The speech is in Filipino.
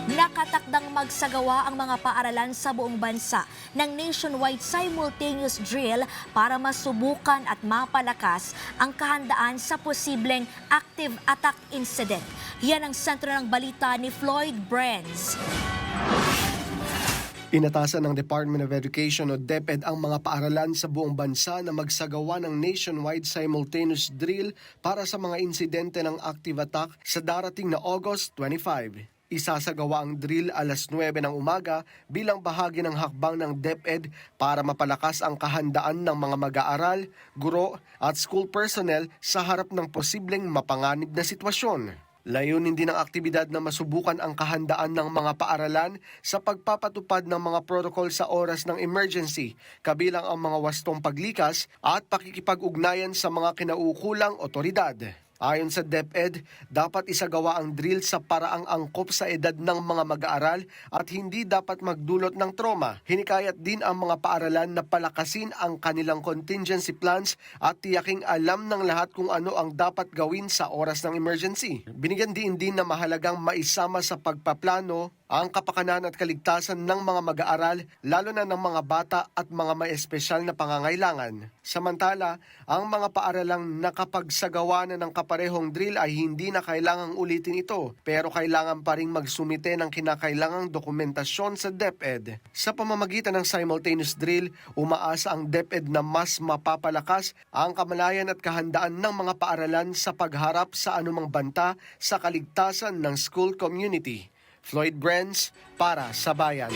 Nakatakdang magsagawa ang mga paaralan sa buong bansa ng nationwide simultaneous drill para masubukan at mapalakas ang kahandaan sa posibleng active attack incident. Yan ang sentro ng balita ni Floyd Brenz. Inatasan ng Department of Education o DepEd ang mga paaralan sa buong bansa na magsagawa ng nationwide simultaneous drill para sa mga insidente ng active attack sa darating na August 25. Isasagawa ang drill alas 9 ng umaga bilang bahagi ng hakbang ng DepEd para mapalakas ang kahandaan ng mga mag-aaral, guro at school personnel sa harap ng posibleng mapanganib na sitwasyon. Layunin din ng aktibidad na masubukan ang kahandaan ng mga paaralan sa pagpapatupad ng mga protocol sa oras ng emergency, kabilang ang mga wastong paglikas at pakikipag-ugnayan sa mga kinaukulang otoridad. Ayon sa DepEd, dapat isagawa ang drill sa paraang angkop sa edad ng mga mag-aaral at hindi dapat magdulot ng trauma. Hinikayat din ang mga paaralan na palakasin ang kanilang contingency plans at tiyaking alam ng lahat kung ano ang dapat gawin sa oras ng emergency. Binigyan din na mahalagang maisama sa pagpaplano ang kapakanan at kaligtasan ng mga mag-aaral, lalo na ng mga bata at mga may espesyal na pangangailangan. Samantala, ang mga paaralang nakapagsagawa na ng kaparehong drill ay hindi na kailangang ulitin ito, pero kailangan pa rin magsumite ng kinakailangang dokumentasyon sa DepEd. Sa pamamagitan ng simultaneous drill, umaasa ang DepEd na mas mapapalakas ang kamalayan at kahandaan ng mga paaralan sa pagharap sa anumang banta sa kaligtasan ng school community. Floyd Brenz para sa Bayan.